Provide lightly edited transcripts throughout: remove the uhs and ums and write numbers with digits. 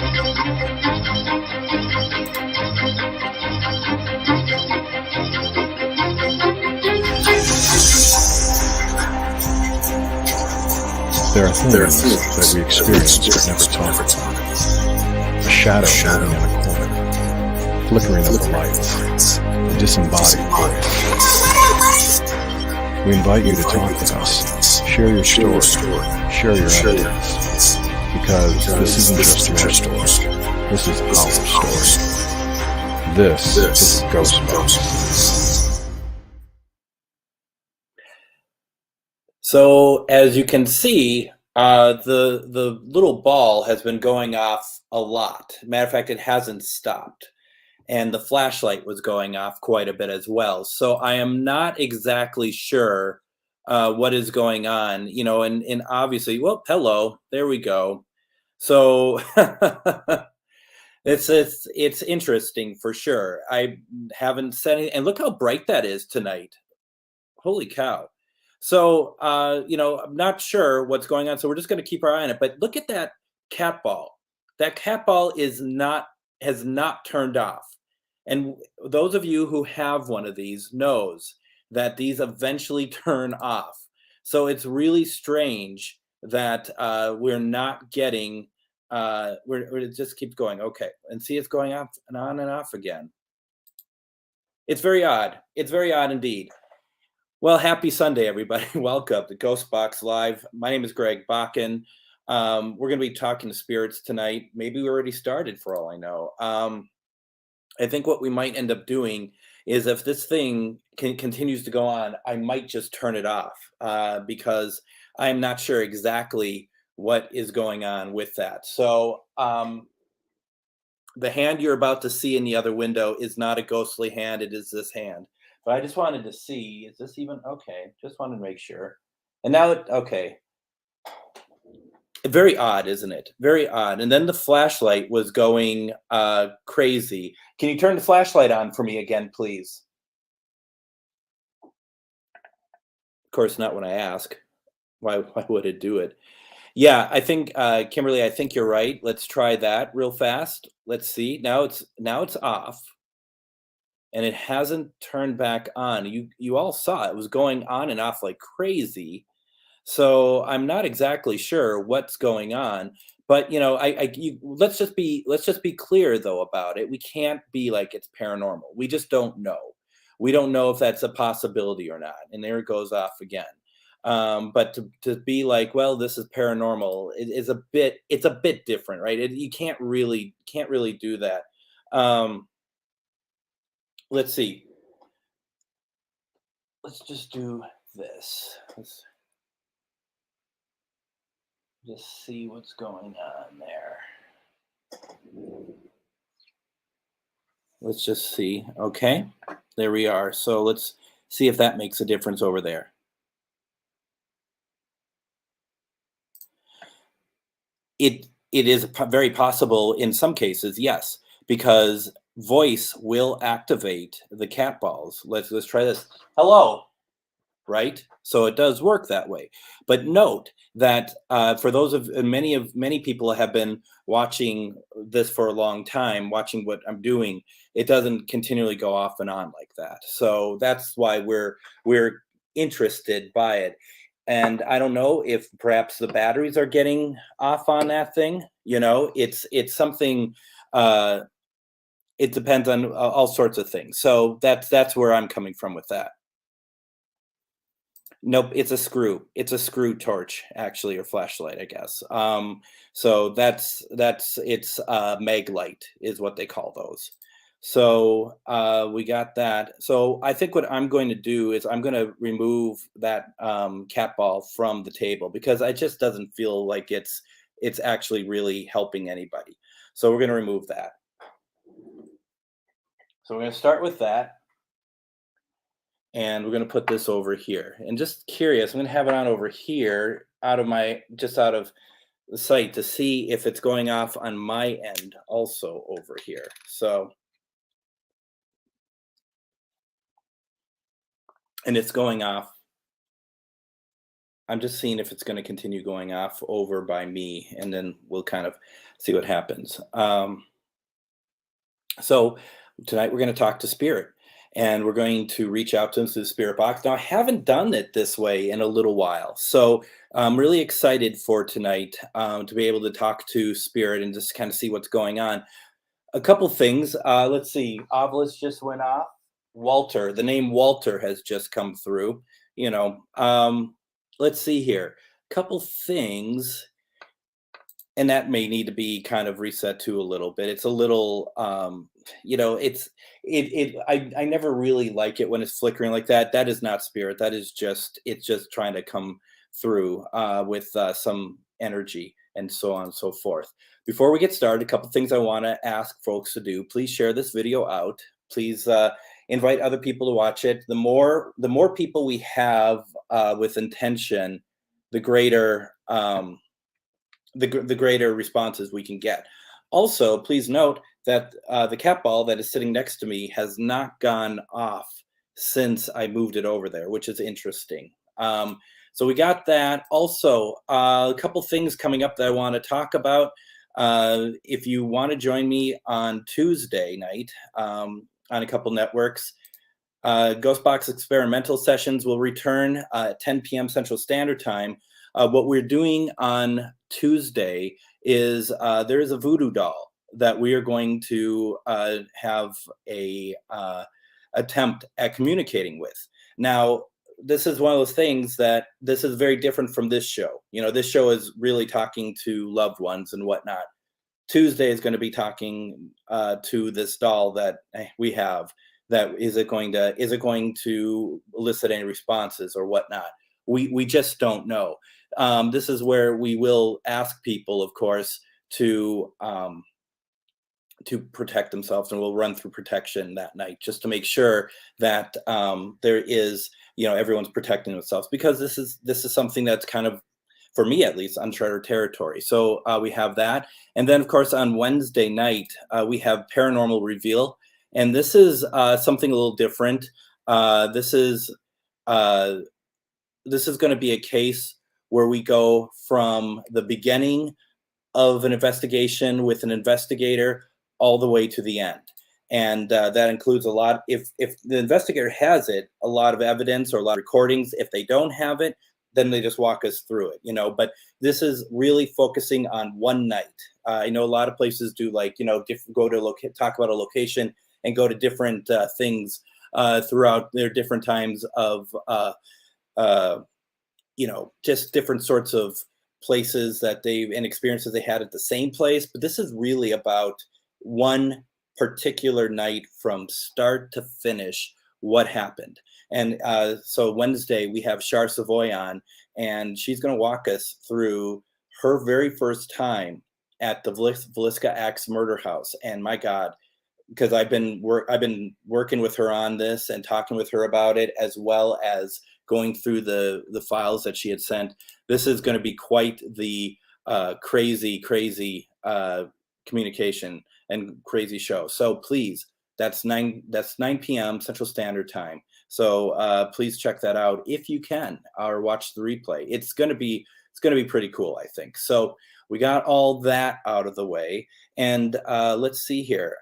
There are things that we experience but never talk about. A shadow moving in a corner, flickering of the lights, a disembodied voice. We invite you to talk with us, share your story, share your evidence, because this isn't just your story, this is our story. This is GhostBox. So as you can see, the little ball has been going off a lot. Matter of fact, it hasn't stopped. And the flashlight was going off quite a bit as well. So I am not exactly sure what is going on, and obviously, well, hello, there we go. So it's interesting for sure. I haven't said anything, and look how bright that is tonight. Holy cow. So, I'm not sure what's going on. So we're just going to keep our eye on it. But look at that cat ball. That cat ball has not turned off. And those of you who have one of these knows that these eventually turn off. So it's really strange that we're not getting. It just keeps going. Okay, and see, it's going off and on and off again. It's very odd. It's very odd indeed. Well, happy Sunday, everybody. Welcome to GhostBox Live. My name is Greg Bakun. We're going to be talking to spirits tonight. Maybe we already started for all I know. I think what we might end up doing is if this thing continues to go on, I might just turn it off because I'm not sure exactly what is going on with that. So the hand you're about to see in the other window is not a ghostly hand. It is this hand. But I just wanted to see, is this even okay? Just wanted to make sure. And now okay. Very odd, isn't it? Very odd. And then the flashlight was going crazy. Can you turn the flashlight on for me again, please? Of course, not when I ask. Why would it do it? Yeah, I think Kimberly, I think you're right. Let's try that real fast. Let's see. Now it's off. And it hasn't turned back on. You all saw it was going on and off like crazy. So I'm not exactly sure what's going on, but let's just be clear though about it. We can't be like it's paranormal. We just don't know. We don't know if that's a possibility or not. And there it goes off again. But to be like, well, this is paranormal, it's a bit different, right? You can't really do that. Let's see. Let's just do this. Let's just see what's going on there. Let's just see. Okay, there we are. So let's see if that makes a difference over there. It is very possible in some cases, yes, because voice will activate the cat balls. Let's try this. Hello, right? So it does work that way. But note that for those of many people have been watching this for a long time, watching what I'm doing, it doesn't continually go off and on like that. So that's why we're interested by it. And I don't know if perhaps the batteries are getting off on that thing. It's something. It depends on all sorts of things. So that's where I'm coming from with that. Nope, it's a screw. It's a screw torch, actually, or flashlight, I guess. So it's mag light is what they call those. So we got that. So I think what I'm going to do is I'm going to remove that cat ball from the table because it just doesn't feel like it's actually really helping anybody. So we're going to remove that. So we're going to start with that. And we're going to put this over here. And just curious, I'm going to have it on over here out of the sight to see if it's going off on my end also over here. So, and it's going off. I'm just seeing if it's going to continue going off over by me, and then we'll kind of see what happens. So tonight we're going to talk to spirit, and we're going to reach out to them through the spirit box. Now, I haven't done it this way in a little while, so I'm really excited for tonight to be able to talk to spirit and just kind of see what's going on. A couple things. Let's see. Obelisk just went off. Walter, the name Walter has just come through. Let's see here. Couple things, and that may need to be kind of reset to a little bit. It's a little, I never really like it when it's flickering like that. That is not spirit. That is it's just trying to come through with some energy and so on and so forth. Before we get started, a couple things I want to ask folks to do. Please share this video out. Please invite other people to watch it. The more people we have with intention, the greater the greater responses we can get. Also, please note that the cat ball that is sitting next to me has not gone off since I moved it over there, which is interesting. So we got that. Also, a couple things coming up that I want to talk about. If you want to join me on Tuesday night on a couple networks, GhostBox experimental sessions will return at 10 p.m. Central Standard Time. What we're doing on Tuesday is there is a voodoo doll that we are going to have a attempt at communicating with. Now, this is one of those things that this is very different from this show. This show is really talking to loved ones and whatnot. Tuesday is going to be talking to this doll that we have. That is it going to elicit any responses or whatnot? We just don't know. This is where we will ask people, of course, to protect themselves, and we'll run through protection that night just to make sure that there is, everyone's protecting themselves, because this is something that's kind of, for me at least, uncharted territory. So we have that, and then of course on Wednesday night we have Paranormal Reveal, and this is something a little different. This is going to be a case where we go from the beginning of an investigation with an investigator all the way to the end. And that includes a lot, if the investigator has it, a lot of evidence or a lot of recordings. If they don't have it, then they just walk us through it, but this is really focusing on one night. I know a lot of places do talk about a location and go to different things throughout their different times of, just different sorts of places and experiences they had at the same place. But this is really about one particular night from start to finish, what happened. And so Wednesday we have Char Savoy on, and she's going to walk us through her very first time at the Villisca Axe murder house. And my God, because I've been working with her on this and talking with her about it, as well as going through the files that she had sent. This is going to be quite the crazy communication and crazy show. So please, that's 9 p.m. Central Standard Time. So please check that out if you can, or watch the replay. It's going to be pretty cool, I think. So we got all that out of the way, and let's see here.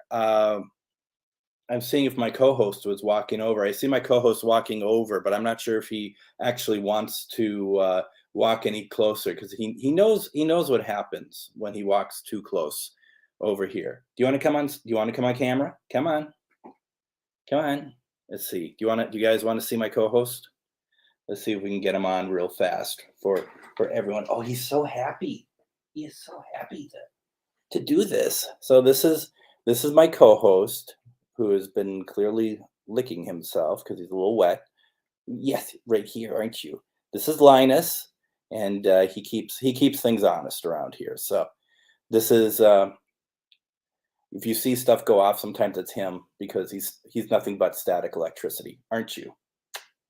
I'm seeing if my co-host was walking over. I see my co-host walking over, but I'm not sure if he actually wants to walk any closer, because he knows what happens when he walks too close over here. Do you want to come on? Do you want to come on camera? Come on. Let's see. Do you guys want to see my co-host? Let's see if we can get him on real fast for everyone. Oh, he's so happy. He is so happy to do this. So this is my co-host, who has been clearly licking himself because he's a little wet. Yes, right here, aren't you? This is Linus, and he keeps things honest around here. So this is if you see stuff go off, sometimes it's him, because he's nothing but static electricity, aren't you?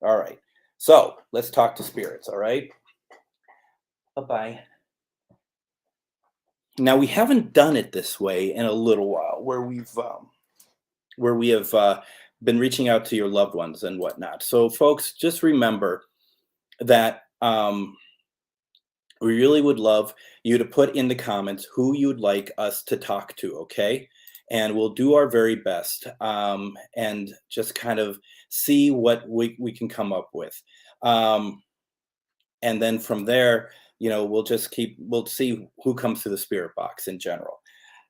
All right. So let's talk to spirits. All right. Bye-bye. Now, we haven't done it this way in a little while, where we have been reaching out to your loved ones and whatnot. So folks, just remember that We really would love you to put in the comments who you'd like us to talk to, okay? And we'll do our very best, and just kind of see what we can come up with. Um, and then from there, we'll see who comes through the spirit box in general.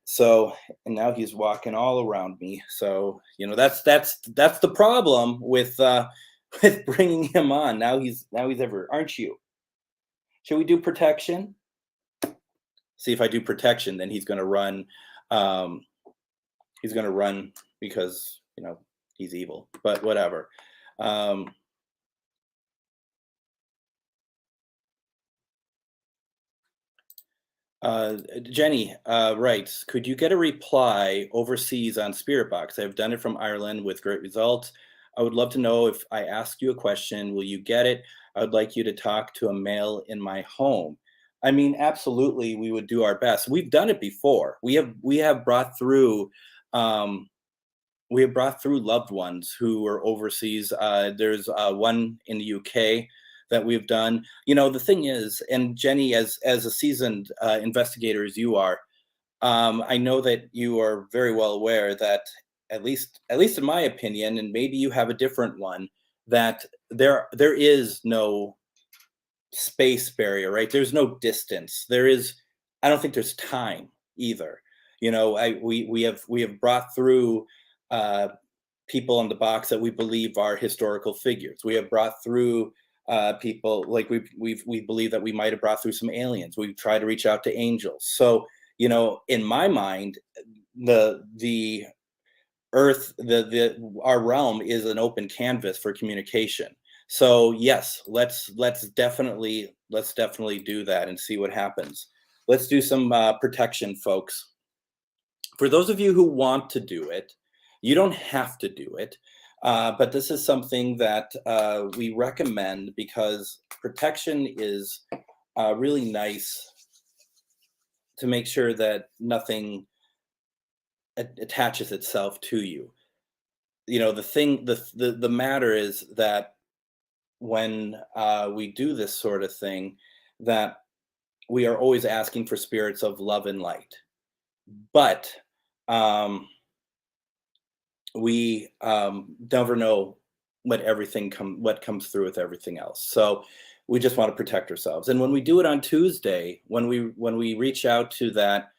So, and now he's walking all around me. So, that's the problem with with bringing him on. Now he's ever, aren't you? Should we do protection? See if I do protection, then he's going to run. Um, he's going to run because he's evil. But whatever. Um, Jenny writes, could you get a reply overseas on Spirit Box? I've done it from Ireland with great results. I would love to know if I ask you a question, will you get it? I would like you to talk to a male in my home. I mean, absolutely, we would do our best. We've done it before. We have brought through loved ones who were overseas. There's one in the UK that we've done. The thing is, and Jenny, as a seasoned investigator as you are, I know that you are very well aware that, at least in my opinion, and maybe you have a different one, that there is no space barrier, right? There's no distance. I don't think there's time either. We have brought through uh, people in the box that we believe are historical figures. We have brought through people like we believe that we might have brought through some aliens. We've tried to reach out to angels. So in my mind, the Earth, the our realm is an open canvas for communication. So yes, let's definitely do that and see what happens. Let's do some protection, folks. For those of you who want to do it, you don't have to do it, but this is something that we recommend because protection is really nice to make sure that nothing attaches itself to you. The matter is that when we do this sort of thing, that we are always asking for spirits of love and light. But we never know what comes through with everything else. So we just want to protect ourselves. And when we do it on Tuesday, when we reach out to that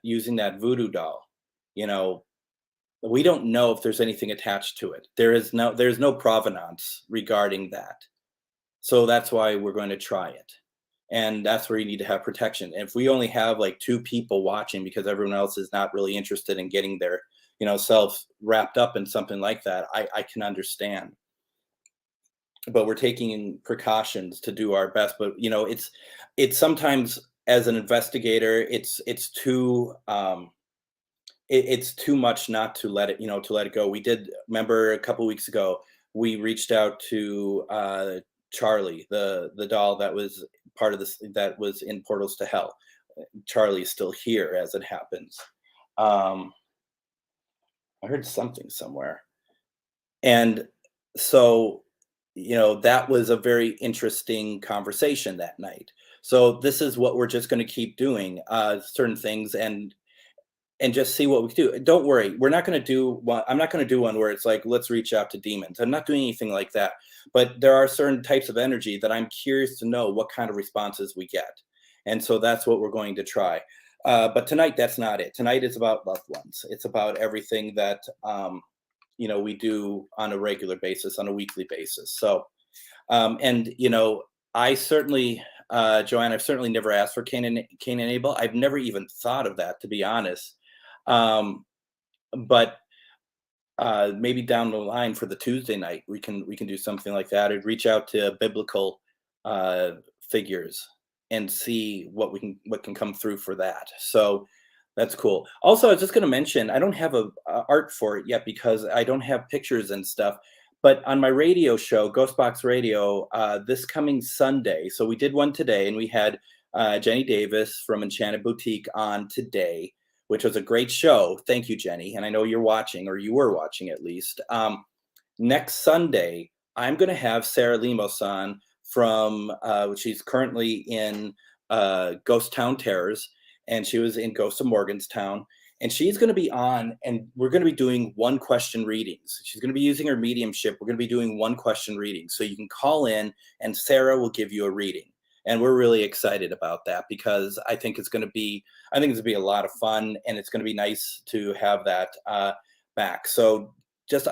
using that voodoo doll, we don't know if there's anything attached to it. There's no provenance regarding that. So that's why we're going to try it. And that's where you need to have protection. And if we only have like 2 people watching because everyone else is not really interested in getting their self wrapped up in something like that, I can understand. But we're taking precautions to do our best. But it's sometimes, as an investigator, it's too it's too much not to let it go. We did, remember a couple weeks ago, we reached out to Charlie, the doll that was part of this, that was in Portals to Hell. Charlie is still here, as it happens. I heard something somewhere. And so, that was a very interesting conversation that night. So this is what we're just going to keep doing, certain things, and just see what we can do. Don't worry, we're not going to do one. I'm not going to do one where it's like, let's reach out to demons. I'm not doing anything like that. But there are certain types of energy that I'm curious to know what kind of responses we get. And so that's what we're going to try. But tonight, that's not it. Tonight is about loved ones. It's about everything that, we do on a regular basis, on a weekly basis. So, and, I certainly, Joanne, I've certainly never asked for Cain and Abel. I've never even thought of that, to be honest. But maybe down the line for the Tuesday night, we can do something like that, or reach out to biblical figures and see what can come through for that. So that's cool. Also, I was just going to mention, I don't have a art for it yet because I don't have pictures and stuff. But on my radio show, GhostBox Radio, this coming Sunday, so we did one today, and we had Jenny Davis from Enchanted Boutique on today, which was a great show. Thank you, Jenny. And I know you're watching, or you were watching at least. Next Sunday, I'm going to have Sarah Lemos on from, she's currently in Ghost Town Terrors, and she was in Ghost of Morganstown. And she's going to be on, and we're going to be doing one question readings. She's going to be using her mediumship. We're going to be doing one question reading. So you can call in and Sarah will give you a reading. And we're really excited about that because I think it's going to be a lot of fun, and it's going to be nice to have that back. So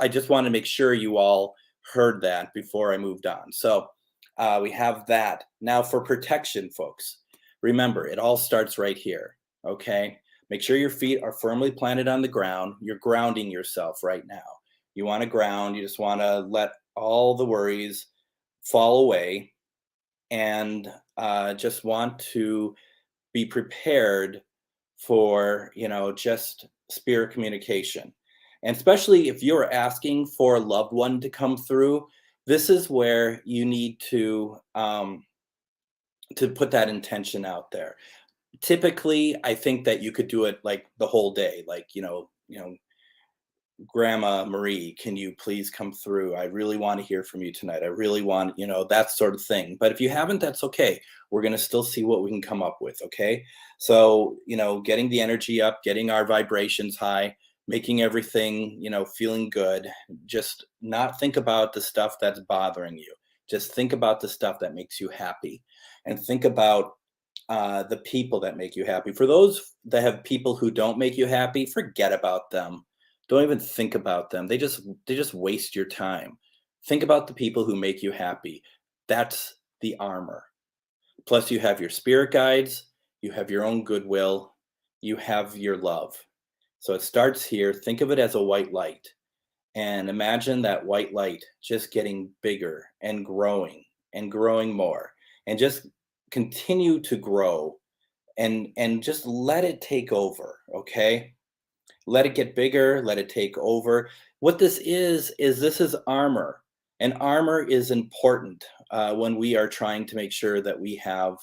I just want to make sure you all heard that before I moved on. So we have that. Now for protection, folks, remember, it all starts right here, okay? Make sure your feet are firmly planted on the ground. You're grounding yourself right now. You want to ground. You just want to let all the worries fall away, and just want to be prepared for, just spirit communication. And especially if you're asking for a loved one to come through, this is where you need to put that intention out there. Typically, I think that you could do it like the whole day, like, Grandma Marie, can you please come through? I really want to hear from you tonight. I really want, that sort of thing. But if you haven't, that's okay. We're going to still see what we can come up with. Okay. So, getting the energy up, getting our vibrations high, making everything, feeling good. Just not think about the stuff that's bothering you. Just think about the stuff that makes you happy, and think about the people that make you happy. For those that have people who don't make you happy, forget about them. Don't even think about them. They just waste your time. Think about the people who make you happy. That's the armor. Plus you have your spirit guides, you have your own goodwill, you have your love. So it starts here. Think of it as a white light, and imagine that white light just getting bigger and growing more, and just continue to grow, and just let it take over. Okay. Let it get bigger, let it take over. What this is this is armor, and armor is important when we are trying to make sure that we have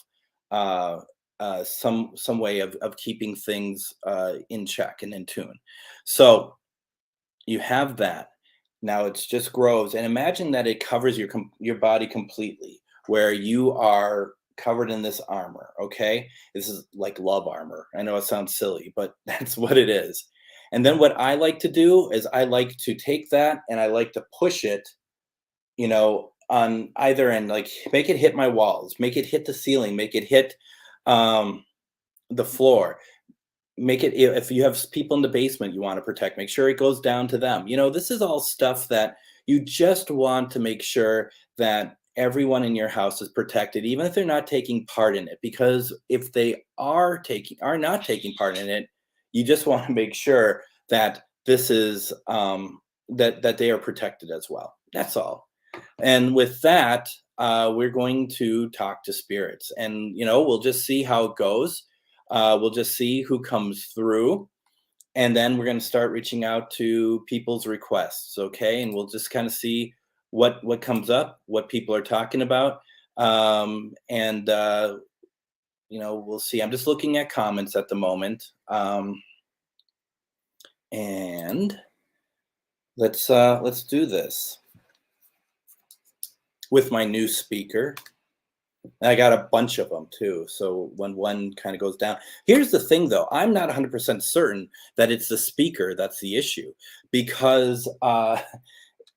some way of keeping things in check and in tune. So you have that. Now it just grows, and imagine that it covers your body completely, where you are covered in this armor. Okay, this is like love armor. I know it sounds silly, but that's what it is. And then what I like to do is I like to take that and I like to push it, on either end, like make it hit my walls, make it hit the ceiling, make it hit the floor, make it, if you have people in the basement you want to protect, make sure it goes down to them. This is all stuff that you just want to make sure that everyone in your house is protected, even if they're not taking part in it. Because if they are not taking part in it, you just want to make sure that this is that they are protected as well. That's all. And with that, we're going to talk to spirits, and we'll just see how it goes. We'll just see who comes through, and then we're going to start reaching out to people's requests. Okay, and we'll just kind of see what comes up, what people are talking about, and we'll see. I'm just looking at comments at the moment. And let's do this with my new speaker. I got a bunch of them too. So when one kind of goes down, here's the thing though, I'm not 100% certain that it's the speaker that's the issue, because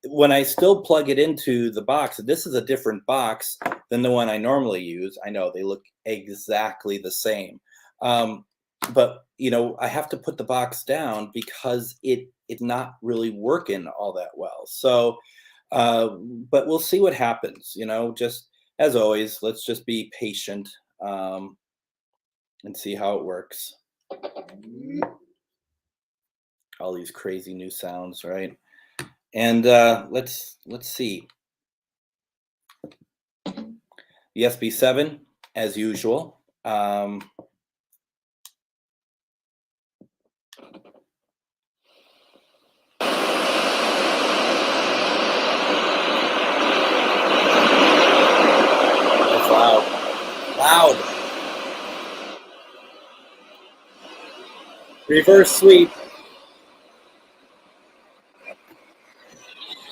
when I still plug it into the box, this is a different box than the one I normally use. I know they look exactly the same. But I have to put the box down because it's not really working all that well. So, but we'll see what happens. Just as always, let's just be patient and see how it works. All these crazy new sounds, right? And let's see. The SB7, as usual. Loud. Reverse sweep.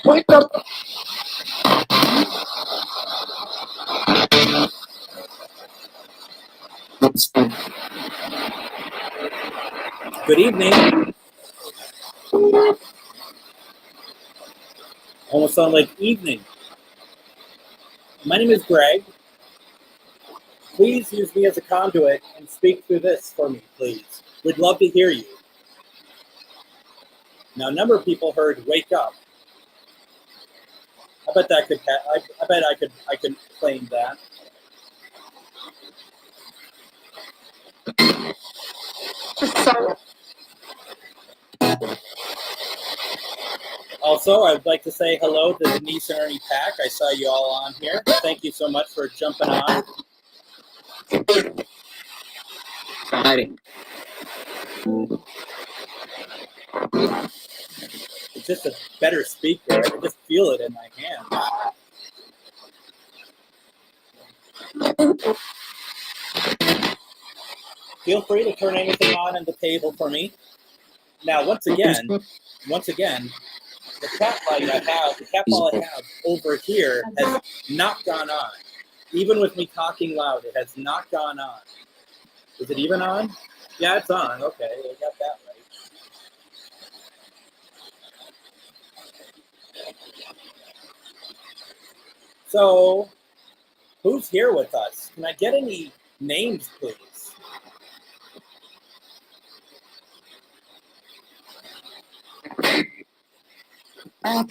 Wake up. Good evening. Almost sound like evening. My name is Greg. Please use me as a conduit and speak through this for me, please. We'd love to hear you. Now, a number of people heard "wake up." I bet that could. I bet I could claim that. Also, I would like to say hello to Denise and Ernie Pack. I saw you all on here. Thank you so much for jumping on. It's just a better speaker. I can just feel it in my hand. Feel free to turn anything on the table for me. Now, once again, the cat light I have, the cat ball I have over here has not gone on. Even with me talking loud, it has not gone on. Is it even on? Yeah, it's on. Okay, I got that right. So, who's here with us? Can I get any names, please? Ad?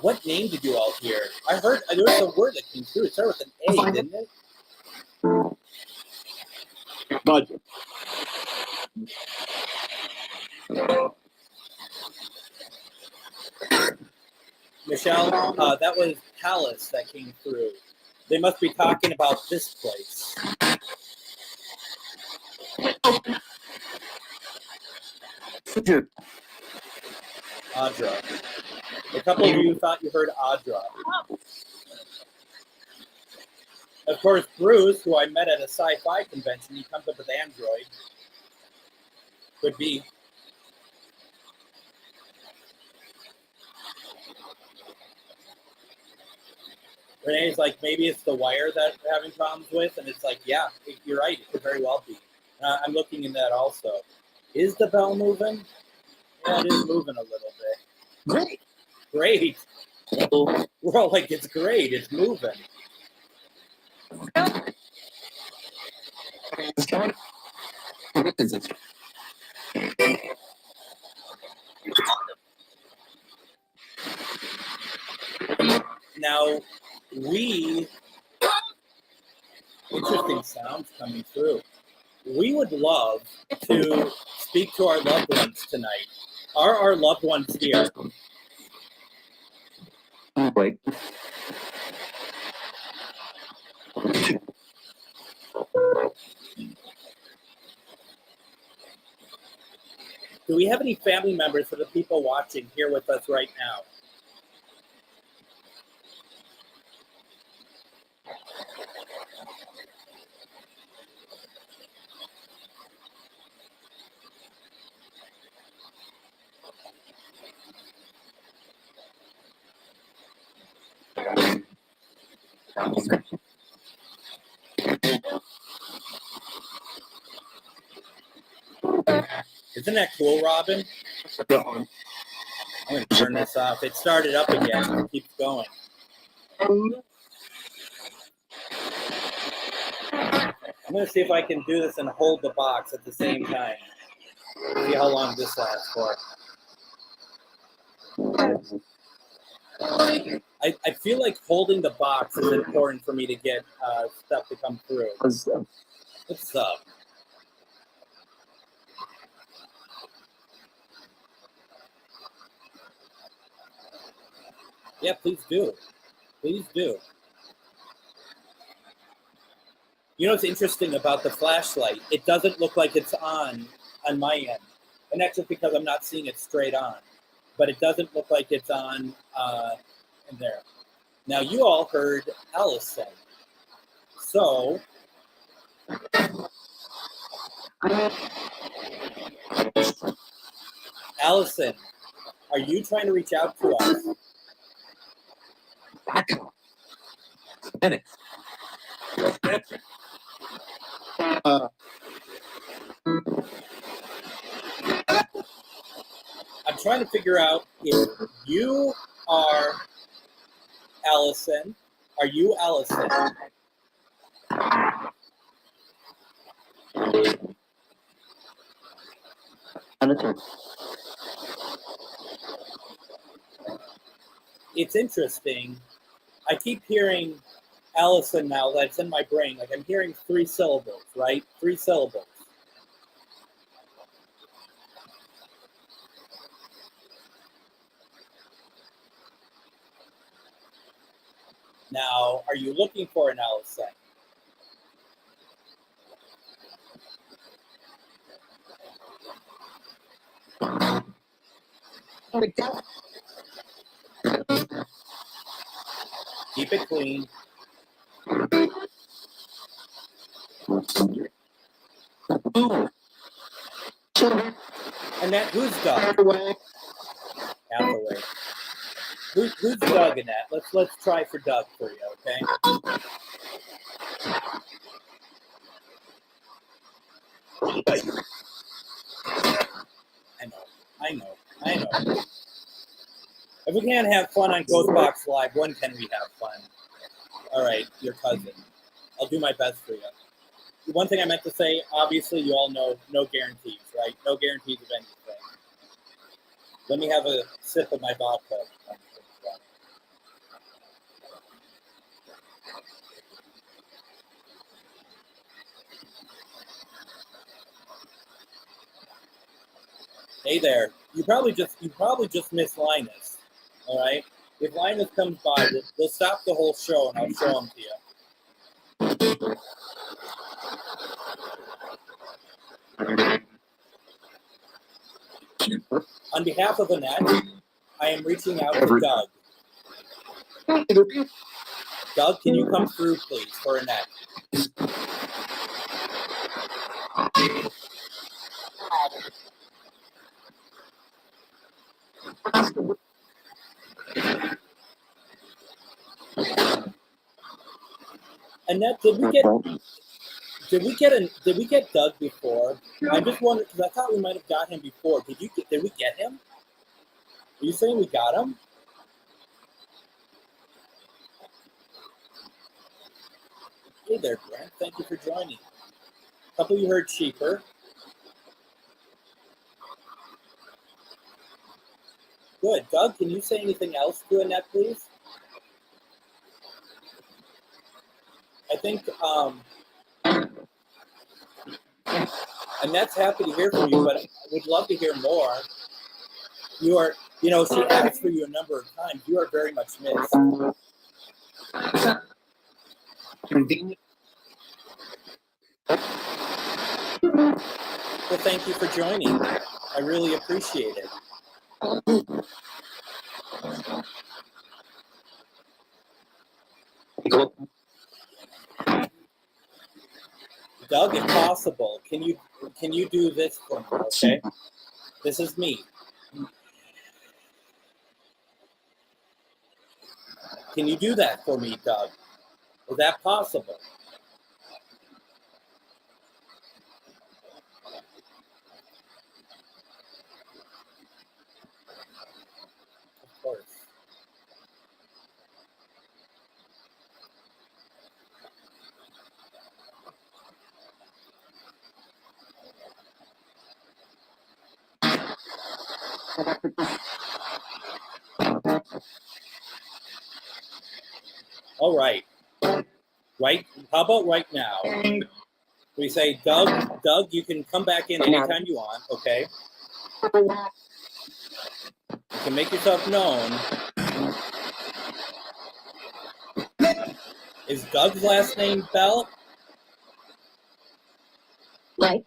What name did you all hear? I heard there was a word that came through. It started with an A, didn't it? Budget. Michelle, that was Palace that came through. They must be talking about this place. Audra. A couple of you thought you heard Audra. Of course, Bruce, who I met at a sci-fi convention, he comes up with Android. Could be. Renee's like, maybe it's the wire that we're having problems with, and it's like, yeah, you're right, it could very well be. I'm looking in that also. Is the bell moving? Yeah, it is moving a little bit. Great. Great. We're all like, it's great, it's moving. Now, interesting sounds coming through. We would love to speak to our loved ones tonight. Are our loved ones here? Wait. Do we have any family members for the people watching here with us right now? Isn't that cool, Robin? I'm going to turn this off. It started up again. It keeps going. I'm going to see if I can do this and hold the box at the same time. See how long this lasts for. I feel like holding the box is important for me to get stuff to come through. What's up? Yeah, please do. Please do. You know what's interesting about the flashlight? It doesn't look like it's on my end. And that's just because I'm not seeing it straight on. But it doesn't look like it's on in there. Now, you all heard Allison. So, Allison, are you trying to reach out to us? I'm trying to figure out if you are Allison. Are you Allison? It's interesting. I keep hearing Allison now. That's in my brain. Like I'm hearing 3 syllables, right? 3 syllables. Now, are you looking for an Allison? Keep it clean. Annette, who's Doug? Hathaway. Who's Doug, Annette? Let's try for Doug for you, okay? I know. If we can't have fun on GhostBox Live, when can we have fun? All right, your cousin. I'll do my best for you. One thing I meant to say, obviously, you all know no guarantees, right? No guarantees of anything. Let me have a sip of my vodka. Hey there. You probably just missed Linus. All right. If Linus comes by, we'll stop the whole show and I'll show him to you. On behalf of Annette, I am reaching out to Doug. Doug, can you come through, please, for Annette? Annette, did we get Doug before? I just wondered because I thought we might have got him before. Did we get him? Are you saying we got him? Hey there, Brent. Thank you for joining. A couple of you heard cheaper. Good. Doug, can you say anything else to Annette, please? I think Annette's happy to hear from you, but I would love to hear more. You are, she asked for you a number of times. You are very much missed. Well, thank you for joining. I really appreciate it. Doug, if possible, can you do this for me, okay? This is me. Can you do that for me, Doug? Is that possible? Of course. All right. Right. How about right now? We say, Doug, you can come back in anytime you want, okay? You can make yourself known. Is Doug's last name Bell? Right.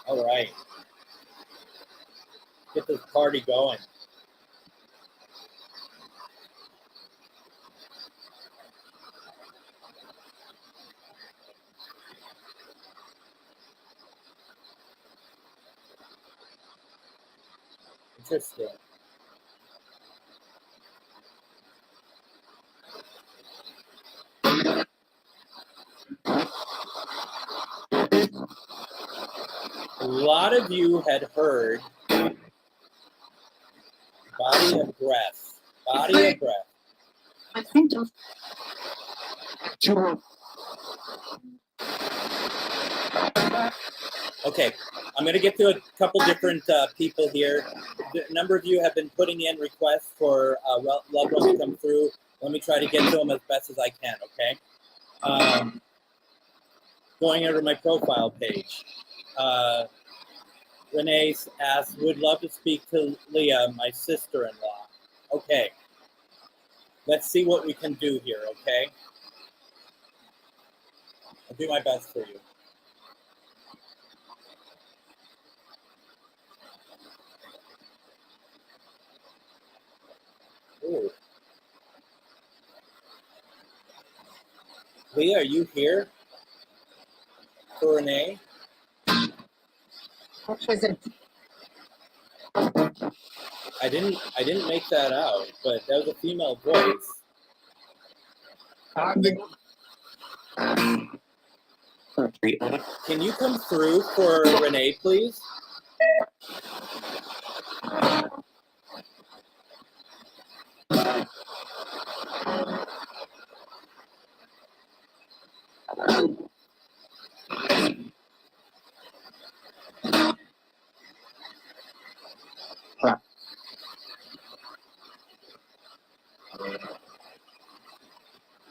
All right. Get this party going. Interesting. A lot of you had heard body of breath. Body of breath. I think of two. Okay, I'm going to get to a couple different people here. A number of you have been putting in requests for loved ones to come through. Let me try to get to them as best as I can, okay? Going over my profile page. Renee asks, would love to speak to Leah, my sister-in-law. Okay. Let's see what we can do here, okay? I'll do my best for you. Ooh. Leah, are you here for Renee? What was it? I didn't make that out, but that was a female voice. Can you come through for Renee, please?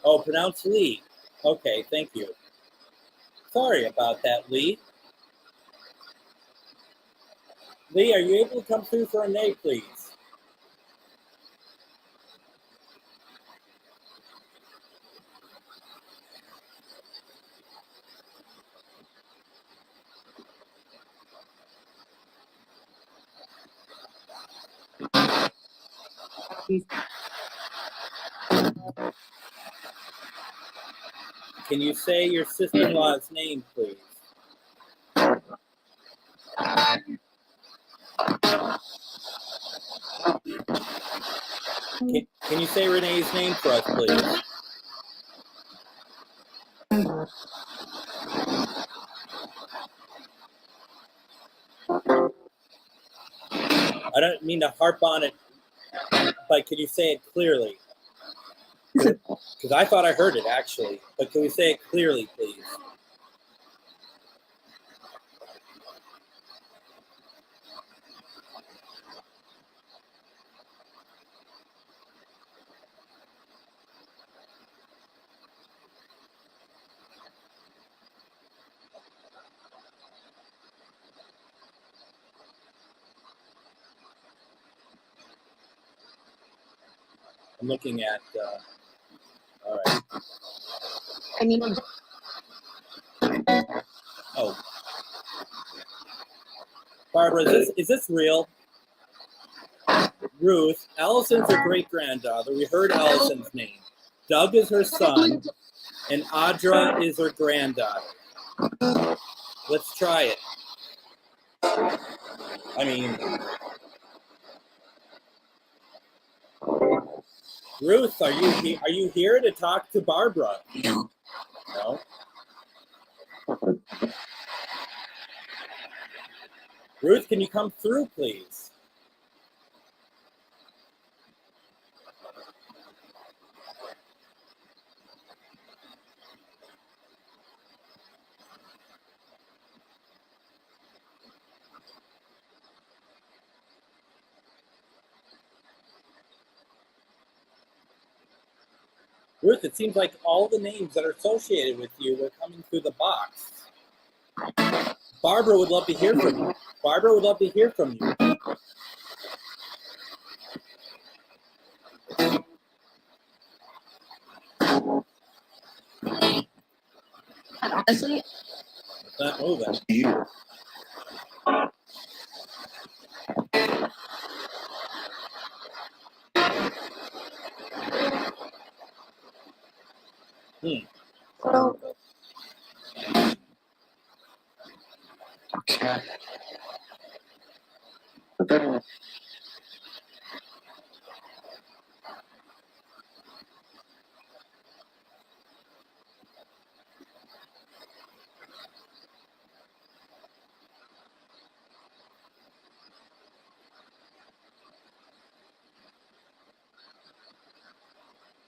Oh, pronounce Lee. Okay, thank you. Sorry about that, Lee. Lee, are you able to come through for Renee, please? Can you say your sister-in-law's name, please? Can you say Renee's name for us, please? I don't mean to harp on it, but can you say it clearly? Because I thought I heard it, actually. But can we say it clearly, please? I'm looking at, all right. I mean, Oh. Barbara, is this real? Ruth, Allison's her great-granddaughter. We heard Allison's name. Doug is her son, and Audra is her granddaughter. Let's try it. I mean, Ruth, are you here to talk to Barbara? No. Ruth, can you come through, please? Ruth, it seems like all the names that are associated with you were coming through the box. Barbara would love to hear from you. Barbara would love to hear from you. honestly, It's not moving. so okay. But then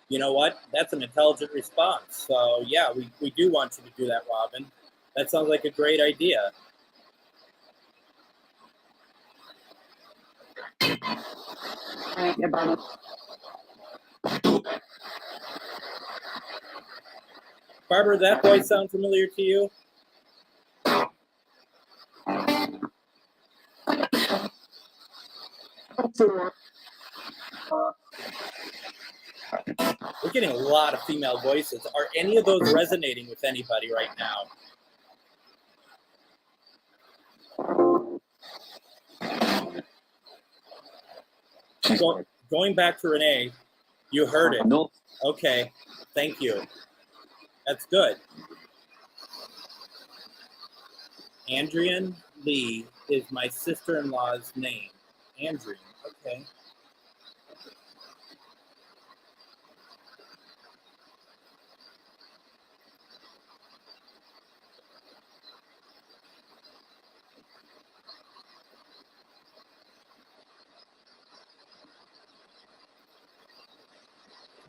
You know what? That's an intelligent response. So, yeah, we do want you to do that, Robin. That sounds like a great idea. Barbara, that voice sound familiar to you? We're getting a lot of female voices. Are any of those resonating with anybody right now? Going back to Renee, you heard it. Okay, thank you. That's good. Andrian Lee is my sister-in-law's name. Andrian, okay.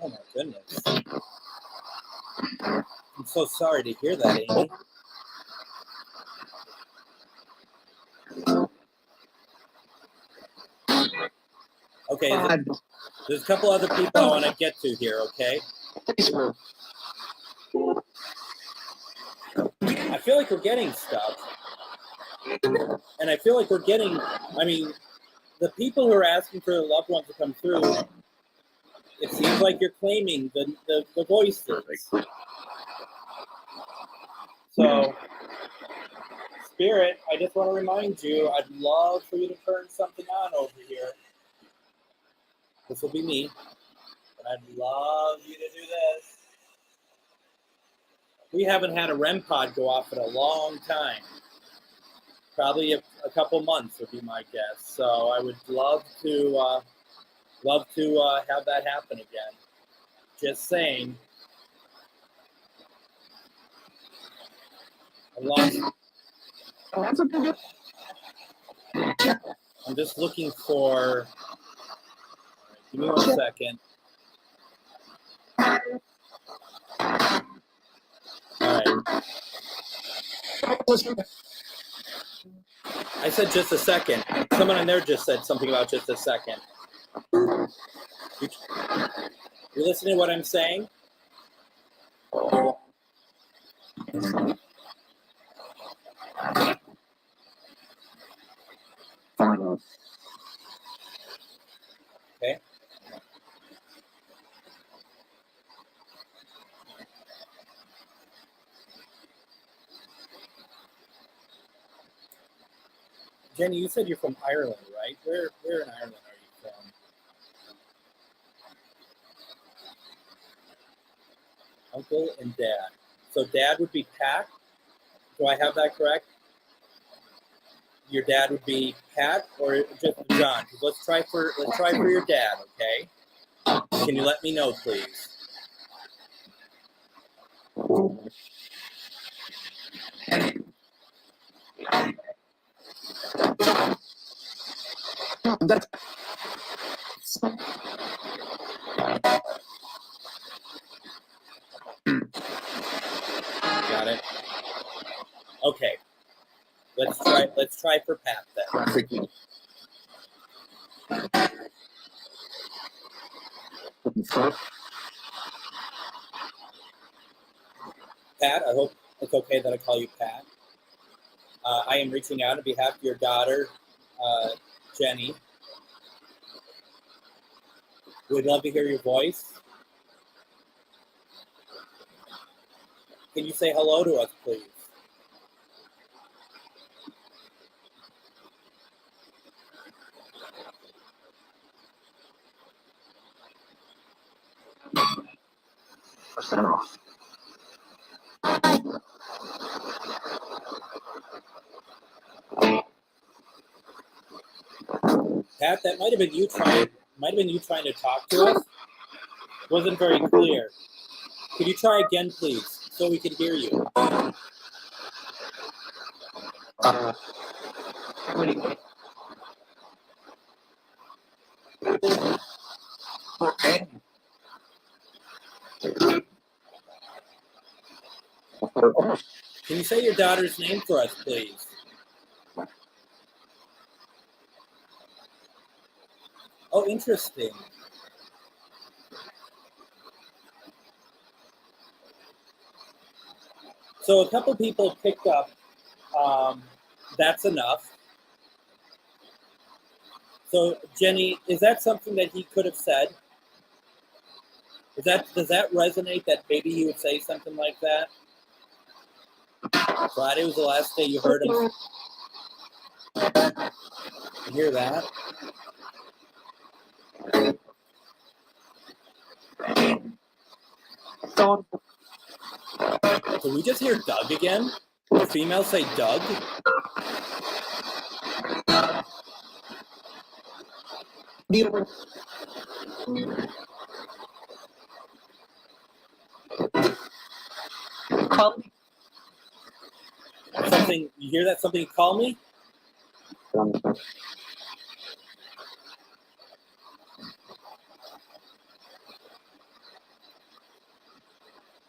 Oh my goodness. I'm so sorry to hear that, Amy. Okay, there's a couple other people I want to get to here, okay? I feel like we're getting stuff. And I feel like we're getting, I mean, the people who are asking for their loved ones to come through, it seems like you're claiming the voices. So, Spirit, I just want to remind you, I'd love for you to turn something on over here. This will be me. But I'd love you to do this. We haven't had a REM pod go off in a long time. Probably a couple months would be my guess. So I would love to have that happen again. Just saying. I'm just looking for. Give me 1 second. All right. I said just a second. Someone in there just said something about just a second. You listening to what I'm saying? Okay. Jenny, you said you're from Ireland, right? Where in Ireland are you from? Uncle and dad. So dad would be Pat. Do I have that correct? Your dad would be Pat or just John? Let's try for your dad, okay? Can you let me know, please? Got it. Okay. Let's try for Pat then. Pat, I hope it's okay that I call you Pat. I am reaching out on behalf of your daughter, Jenny. We'd love to hear your voice. Can you say hello to us, please? Pat, that might have been you trying to talk to us. Wasn't very clear. Could you try again, please, so we can hear you? Okay. Can you say your daughter's name for us, please? Oh, interesting. So a couple people picked up, that's enough. So Jenny, is that something that he could have said? Does that resonate that maybe he would say something like that? Friday was the last day you heard him. You hear that? Did we just hear Doug again? The female say Doug? Something, you hear that? Something call me?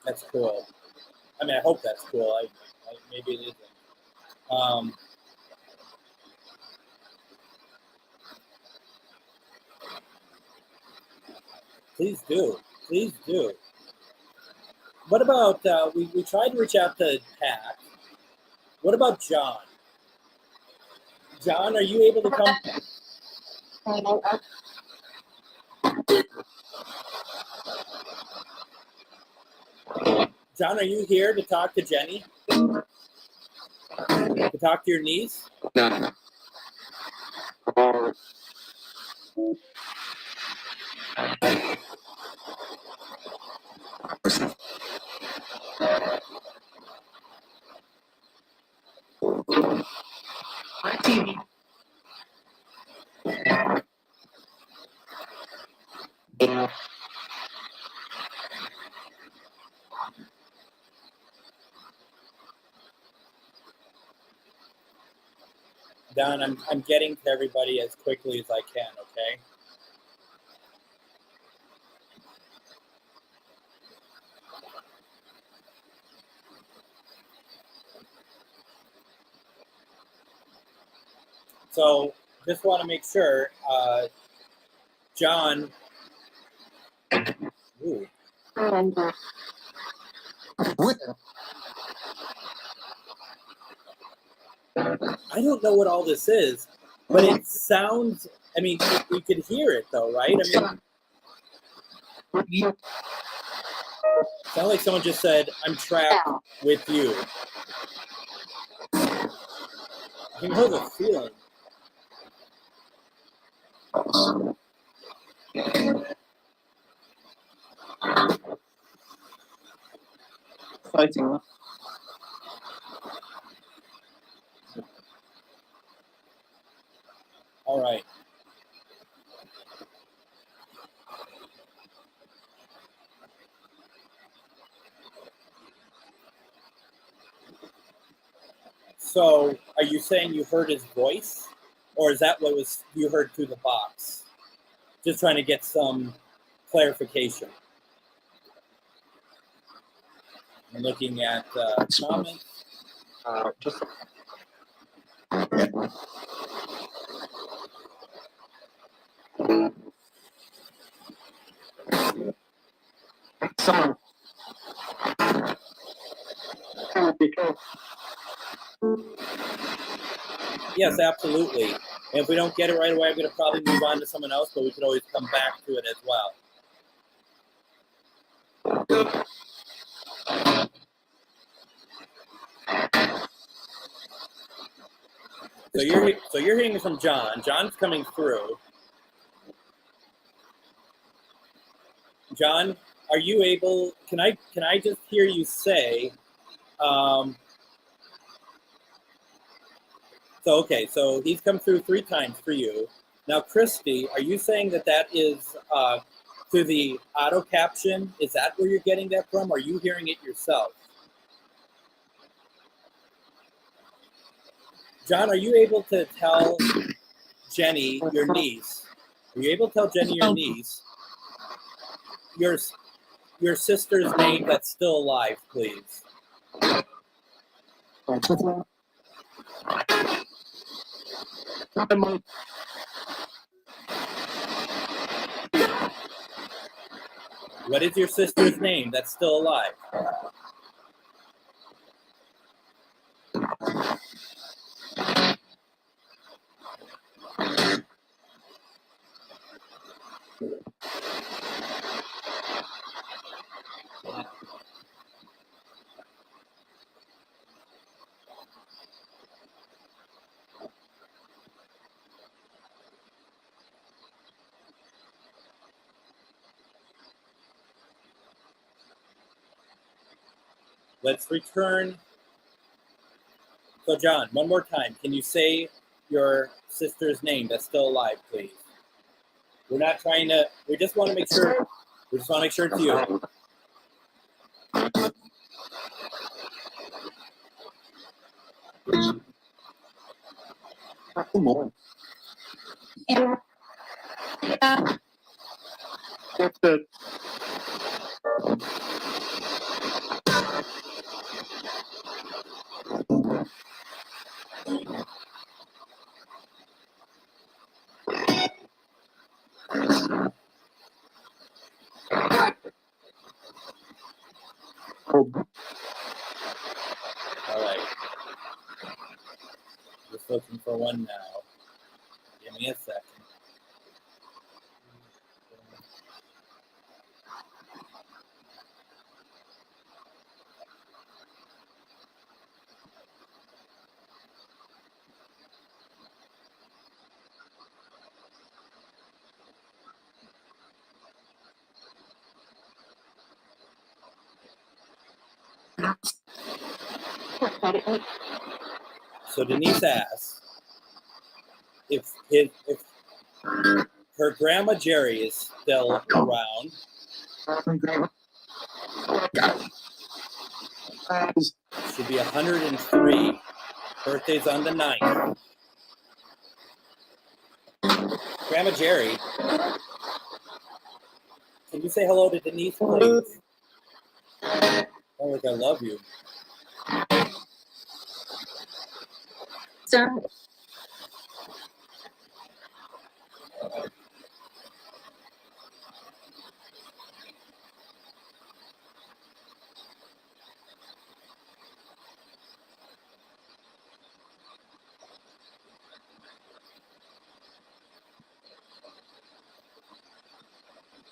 That's cool. I mean, I hope that's cool. Maybe it isn't. Please do. Please do. What about, we tried to reach out to Pat. What about John? John, are you able to come? John, are you here to talk to Jenny? To talk to your niece? No. Don, I'm getting to everybody as quickly as I can, okay? So just want to make sure, John. Ooh. I don't know what all this is, but it sounds, I mean, you could hear it though, right? I mean, sounds like someone just said, I'm trapped with you. You know the feeling. Fighting. All right. So, are you saying you heard his voice, or is that what was you heard through the box? Just trying to get some clarification. I'm looking at comments. Just someone. Yes, absolutely. And if we don't get it right away, I'm going to probably move on to someone else, but we could always come back to it as well. So you're hearing from John. John's coming through. John, are you able? Can I just hear you say? So he's come through 3 times for you. Now, Christy, are you saying that is through the auto caption? Is that where you're getting that from? Or are you hearing it yourself? John, are you able to tell Jenny, your niece, are you able to tell Jenny, your niece, your sister's name that's still alive, please? What is your sister's name that's still alive? Let's return. So, John, one more time. Can you say your sister's name that's still alive, please? We're not trying to. We just want to make sure. We just want to make sure it's you. That's it. All right. Just looking for one now. Give me a second. So Denise asks if her grandma Jerry is still around. Should be 103. Birthday's on the 9th. Grandma Jerry, can you say hello to Denise, please? Oh, like I love you. Sir.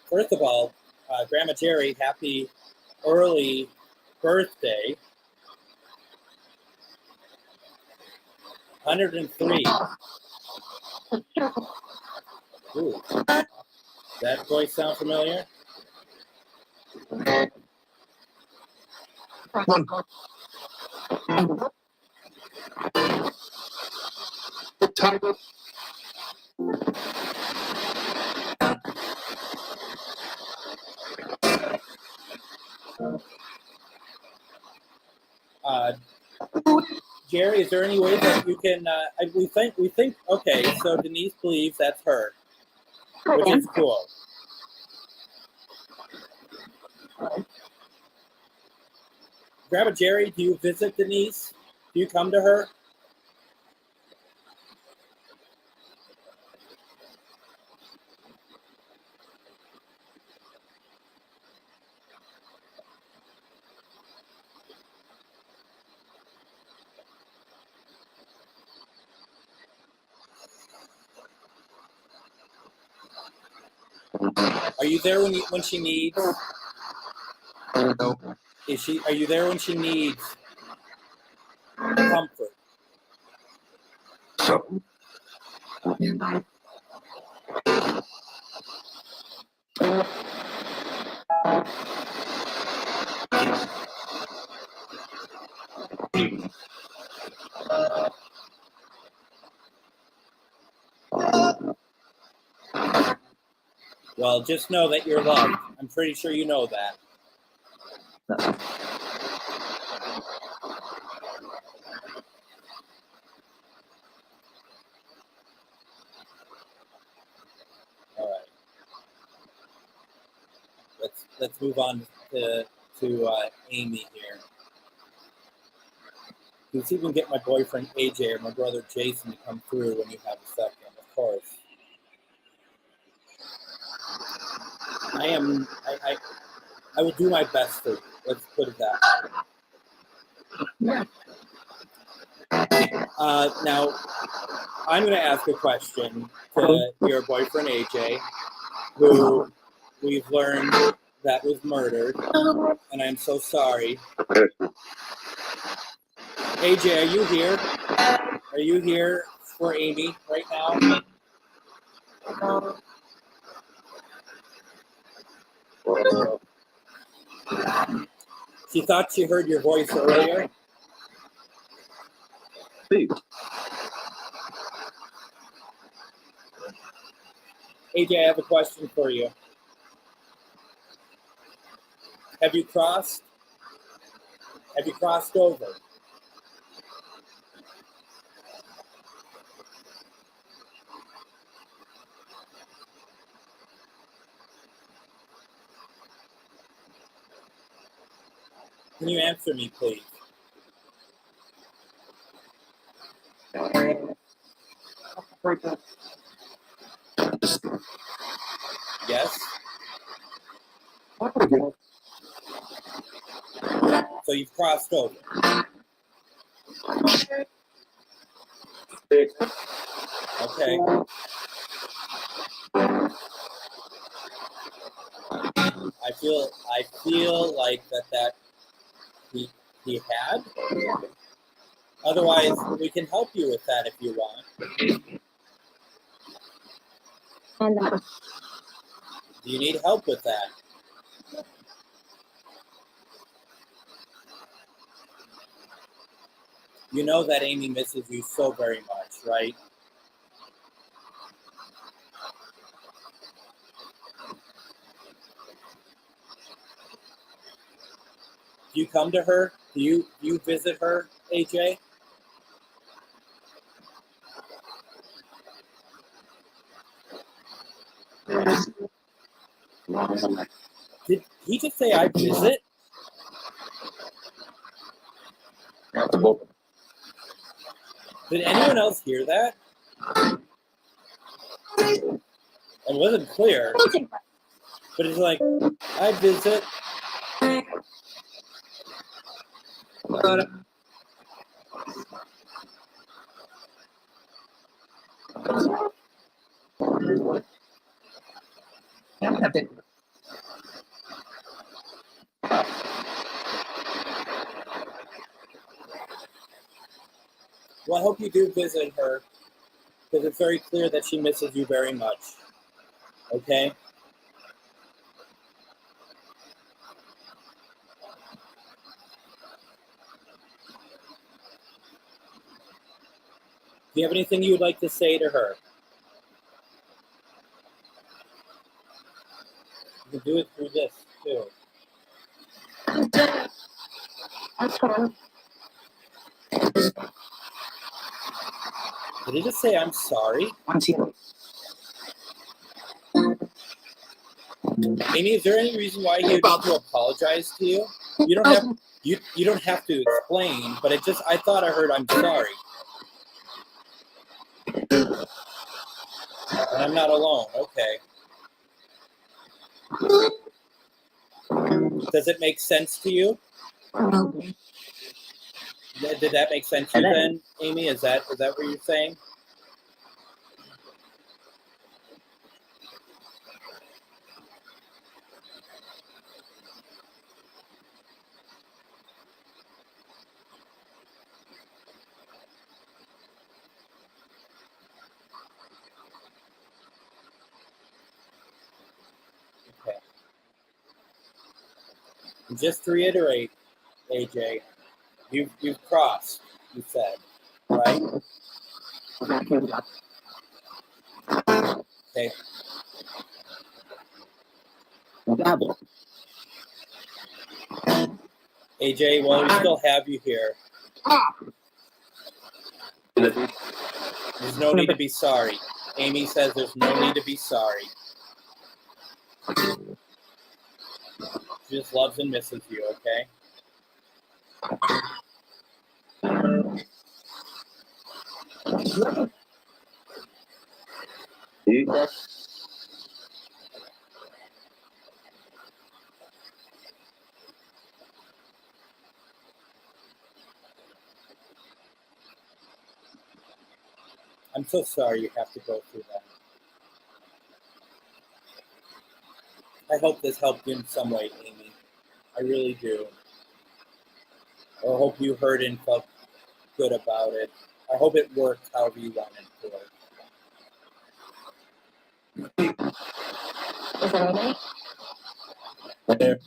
First of all, Grandma Jerry, happy early birthday. 103. Ooh. That voice sound familiar? Jerry, is there any way that you can? We think. Okay, so Denise believes that's her, which is cool. Grandma Jerry, do you visit Denise? Do you come to her? Are you there when she needs? No. Are you there when she needs comfort? So. Well, just know that you're loved. I'm pretty sure you know that. All right. Let's move on to Amy here. You see if we can get my boyfriend AJ or my brother Jason to come through when you have a second, of course. I will do my best for you. Let's put it that way. Now, I'm going to ask a question to your boyfriend AJ, who we've learned that was murdered, and I'm so sorry. AJ, are you here? Are you here for Amy right now? She thought she heard your voice earlier. AJ, I have a question for you. Have you crossed over? Can you answer me, please? Yes? So you've crossed over. Okay. I feel like that he had. Otherwise, we can help you with that if you want. Do you need help with that? You know that Amy misses you so very much, right? Do you come to her? Do you visit her, AJ? Did he just say I visit? Did anyone else hear that? It wasn't clear, but it's like, I visit. Well, I hope you do visit her, because it's very clear that she misses you very much. Okay? Do you have anything you would like to say to her? You can do it through this, too. Did he just say, I'm sorry? Amy, is there any reason why he would need to apologize to you? You don't have to explain, but I thought I heard I'm sorry. And I'm not alone, okay. Does it make sense to you? Did that make sense to you then, Amy? Is that what you're saying? Okay. And just to reiterate, AJ, you've crossed, you said, right? Okay. AJ, well, we still have you here. There's no need to be sorry. Amy says there's no need to be sorry. She just loves and misses you, okay? I'm so sorry you have to go through that. I hope this helped you in some way, Amy. I really do. I hope you heard and felt good about it. I hope it worked however you wanted it to work. Is that okay? There.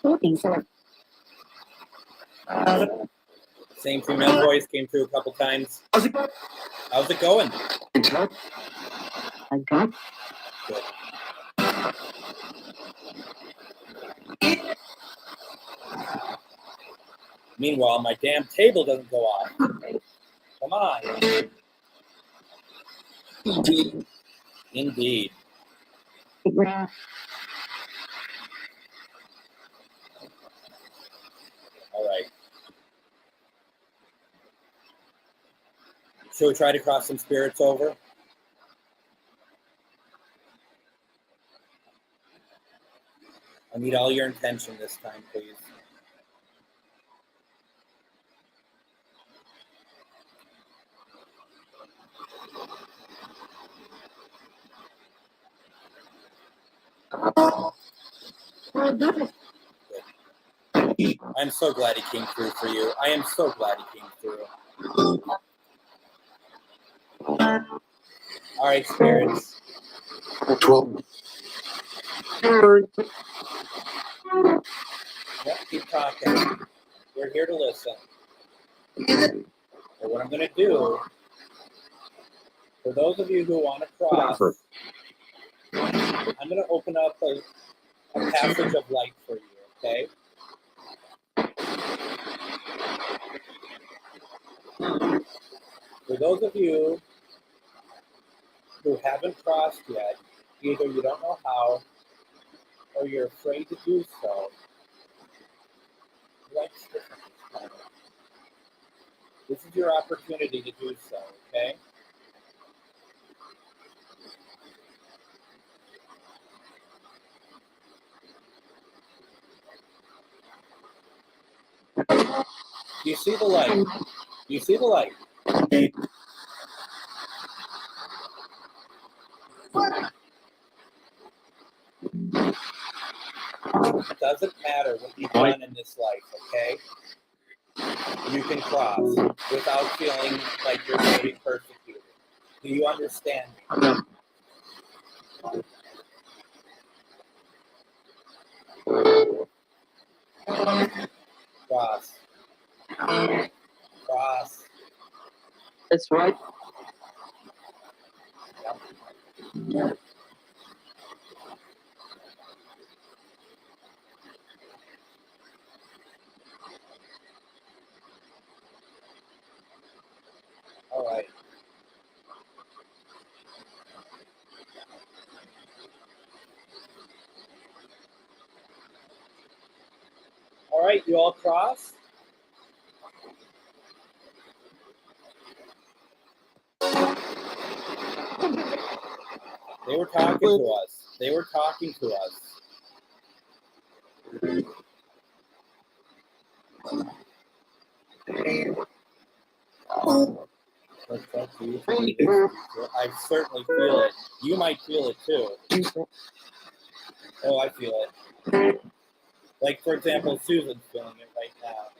Looking for Same female voice came through a couple times. How's it going? How's it going? a gut. Good. Meanwhile, my damn table doesn't go off. Come on. Indeed. Yeah. All right. Should we try to cross some spirits over? I need all your intention this time, please. I'm so glad he came through for you. I am so glad he came through. All right, spirits. 12. Yep, keep talking. We're here to listen. And what I'm going to do, for those of you who want to cross, I'm going to open up a passage of light for you, okay? For those of you who haven't crossed yet, either you don't know how or you're afraid to do so, this is your opportunity to do so, okay? You see the light. You see the light. It doesn't matter what you've done in this life, okay? You can cross without feeling like you're going to be persecuted. Do you understand me? Cross. Cross. That's right. Yep. All right. All right, you all cross? They were talking to us. They were talking to us. I certainly feel it. You might feel it too. Oh, I feel it. Like, for example, Susan's feeling it right now.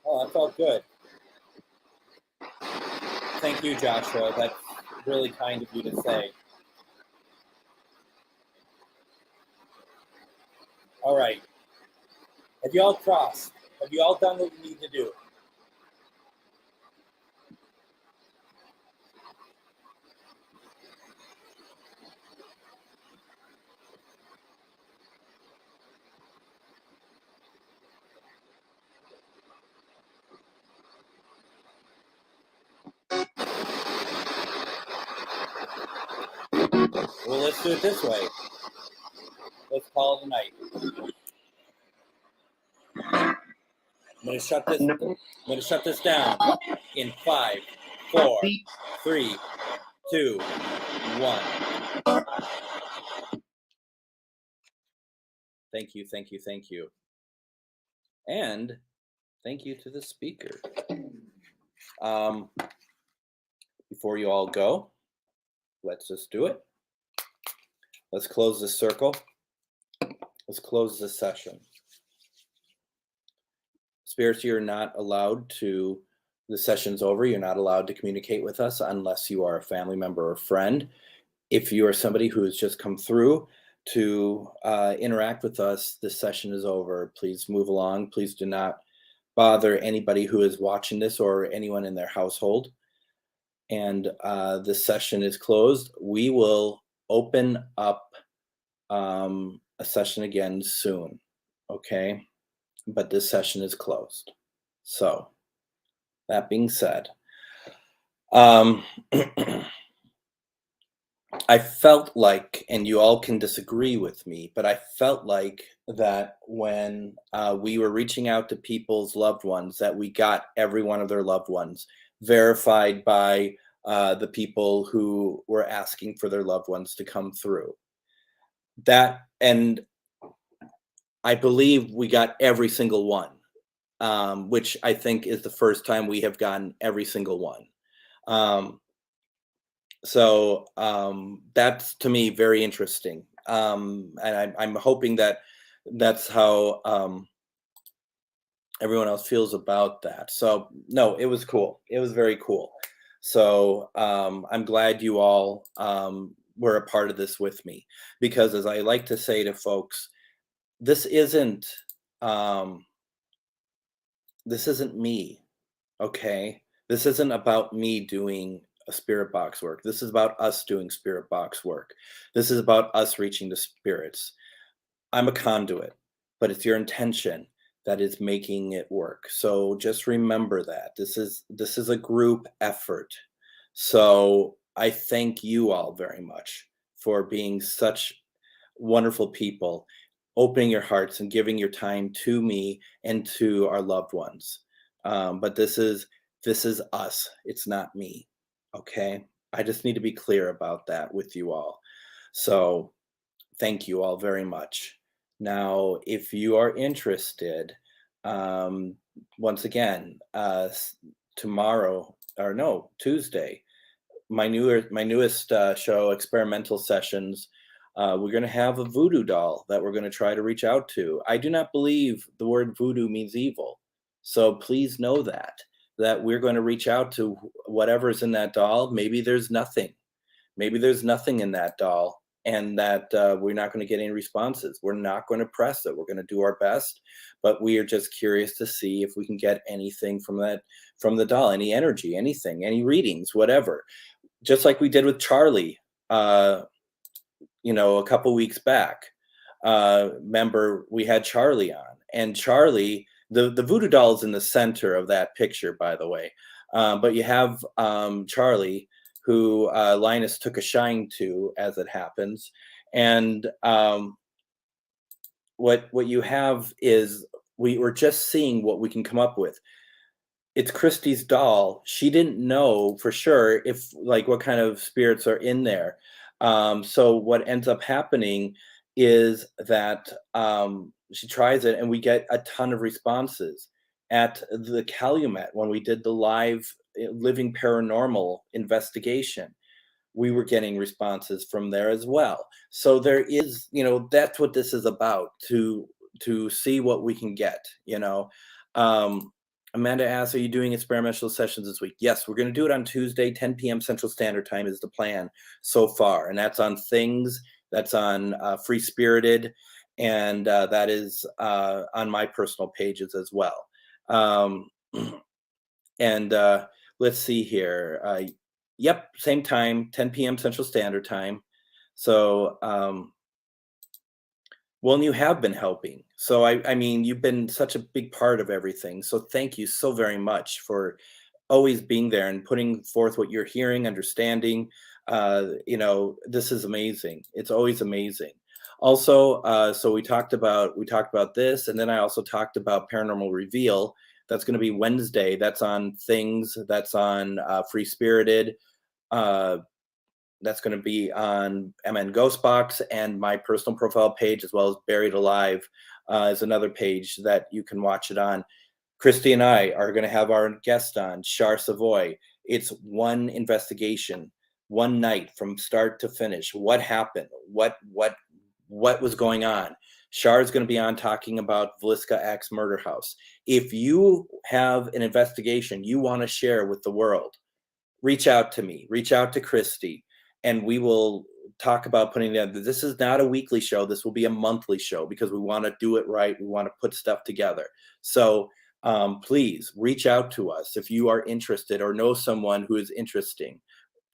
Oh, that felt good. Thank you, Joshua. That's really kind of you to say. All right. Have you all crossed? Have you all done what you need to do? Well, let's do it this way. let's call it a night. I'm gonna shut this down in 5, 4, 3, 2, 1. Thank you, thank you, thank you. And thank you to the speaker. Before you all go, let's just do it. Let's close this circle. Let's close this session. Spirits, you're not allowed to, the session's over. You're not allowed to communicate with us unless you are a family member or friend. If you are somebody who has just come through to interact with us, this session is over. Please move along. Please do not bother anybody who is watching this or anyone in their household. And this session is closed. We will open up a session again soon, okay? But this session is closed. So, that being said, I felt like, and you all can disagree with me, but I felt like that when we were reaching out to people's loved ones, that we got every one of their loved ones verified by the people who were asking for their loved ones to come through. That, and I believe we got every single one, which I think is the first time we have gotten every single one. So that's, to me, very interesting. And I'm hoping that that's how everyone else feels about that. So no, it was cool. It was very cool. So I'm glad you all were a part of this with me, because as I like to say to folks, this isn't me, okay? This isn't about me doing a spirit box work. This is about us doing spirit box work. This is about us reaching the spirits. I'm a conduit, but it's your intention that is making it work. So just remember that this is a group effort. So I thank you all very much for being such wonderful people, opening your hearts and giving your time to me and to our loved ones. But this is us. It's not me. Okay. I just need to be clear about that with you all. So thank you all very much. Now, if you are interested, once again, Tuesday, my newest show, Experimental Sessions, we're going to have a voodoo doll that we're going to try to reach out to. I do not believe the word voodoo means evil. So please know that we're going to reach out to whatever's in that doll. Maybe there's nothing. Maybe there's nothing in that doll, and that we're not going to get any responses. We're not going to press it. We're going to do our best, but we are just curious to see if we can get anything from the doll, any energy, anything, any readings, whatever. Just like we did with Charlie, a couple weeks back. Remember, we had Charlie on, and Charlie, the voodoo doll is in the center of that picture, by the way. But you have Charlie, who Linus took a shine to, as it happens. And what you have is, we were just seeing what we can come up with. It's Christy's doll. She didn't know for sure if, like, what kind of spirits are in there. So what ends up happening is that she tries it, and we get a ton of responses. At the Calumet, when we did the live living paranormal investigation, we were getting responses from there as well. So there is, that's what this is about, to see what we can get. Amanda asks, are you doing experimental sessions this week? Yes, we're going to do it on Tuesday, 10 p.m. Central Standard Time is the plan so far. And that's on Things, that's on Free Spirited, and that is on my personal pages as well. Let's see here. Yep, same time, 10 p.m. Central Standard Time. So, well, and you have been helping. So, I mean, you've been such a big part of everything. So thank you so very much for always being there and putting forth what you're hearing, understanding. This is amazing. It's always amazing. Also, so we talked about this, and then I also talked about Paranormal Reveal. That's going to be Wednesday. That's on Things. That's on Free Spirited. That's going to be on MN GhostBox, and my personal profile page, as well as Buried Alive, is another page that you can watch it on. Christy and I are going to have our guest on, Char Savoy. It's one investigation, one night from start to finish. What happened? What was going on? Char is going to be on talking about Villisca Axe Murder House. If you have an investigation you want to share with the world, reach out to me, reach out to Christy, and we will talk about putting together. This is not a weekly show. This will be a monthly show because we want to do it right. We want to put stuff together. So please reach out to us if you are interested or know someone who is interested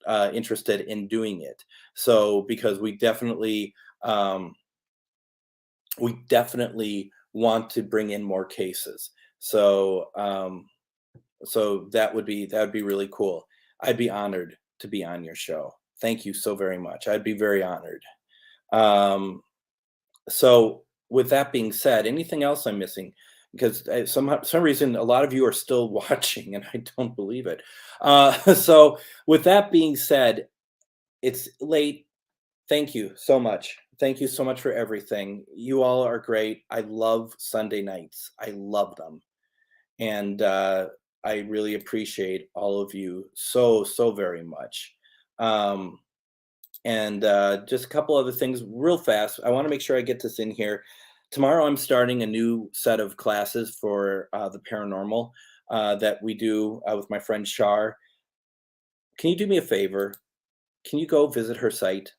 in doing it. So because we definitely want to bring in more cases. So so that would be really cool. I'd be honored to be on your show. Thank you so very much. I'd be very honored. So with that being said, anything else I'm missing? Because some reason a lot of you are still watching, and I don't believe it. So with that being said, it's late. Thank you so much. Thank you so much for everything. You all are great. I love Sunday nights. I love them. And I really appreciate all of you so very much. And just a couple other things real fast. I want to make sure I get this in here. Tomorrow I'm starting a new set of classes for the paranormal that we do with my friend Char. Can you do me a favor? Can you go visit her site?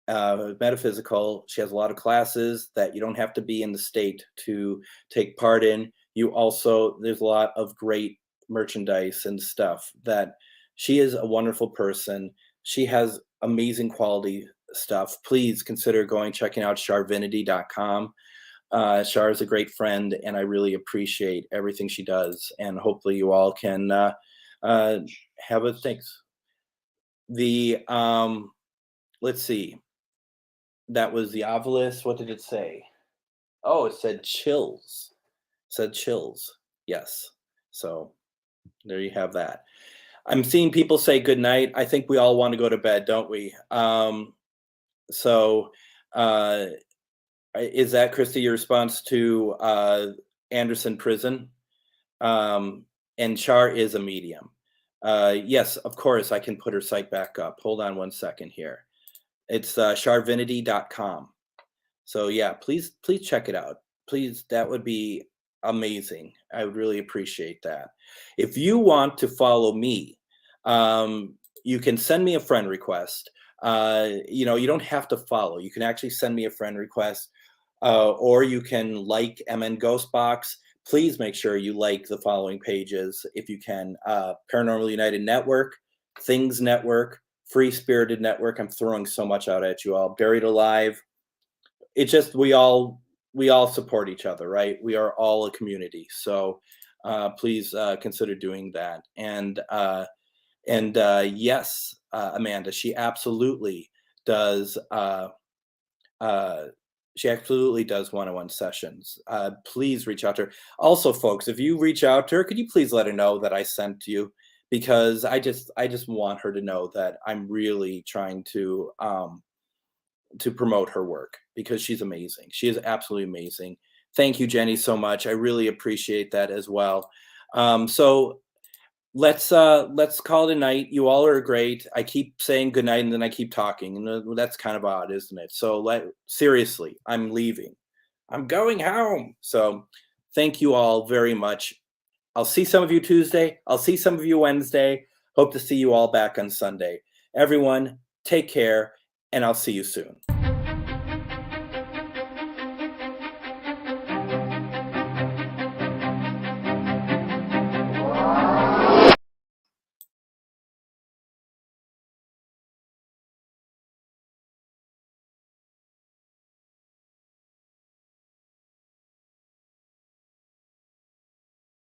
Metaphysical. She has a lot of classes that you don't have to be in the state to take part in. There's a lot of great merchandise and stuff that she is a wonderful person. She has amazing quality stuff. Please consider checking out charvinity.com. Char is a great friend, and I really appreciate everything she does. And hopefully you all can have a thanks. Let's see. That was the Ovilus. What did it say? Oh, it said chills. Yes. So there you have that. I'm seeing people say good night. I think we all want to go to bed, don't we? So is that, Christy, your response to Anderson Prison? And Char is a medium. Yes, of course, I can put her site back up. Hold on one second here. It's charvinity.com. So yeah, please check it out. Please, that would be amazing. I would really appreciate that. If you want to follow me, you can send me a friend request. You don't have to follow. You can actually send me a friend request, or you can like MN GhostBox. Please make sure you like the following pages if you can. Paranormal United Network, Things Network, Free Spirited Network. I'm throwing so much out at you all. Buried Alive. It's just we all support each other, right? We are all a community. So please consider doing that. And yes, Amanda, she absolutely does. She absolutely does one-on-one sessions. Please reach out to her. Also, folks, if you reach out to her, could you please let her know that I sent you? Because I just want her to know that I'm really trying to promote her work, because she's amazing. She is absolutely amazing. Thank you, Jenny, so much. I really appreciate that as well. So let's call it a night. You all are great. I keep saying good night and then I keep talking, and that's kind of odd, isn't it? So seriously, I'm leaving. I'm going home. So thank you all very much. I'll see some of you Tuesday. I'll see some of you Wednesday. Hope to see you all back on Sunday. Everyone, take care, and I'll see you soon.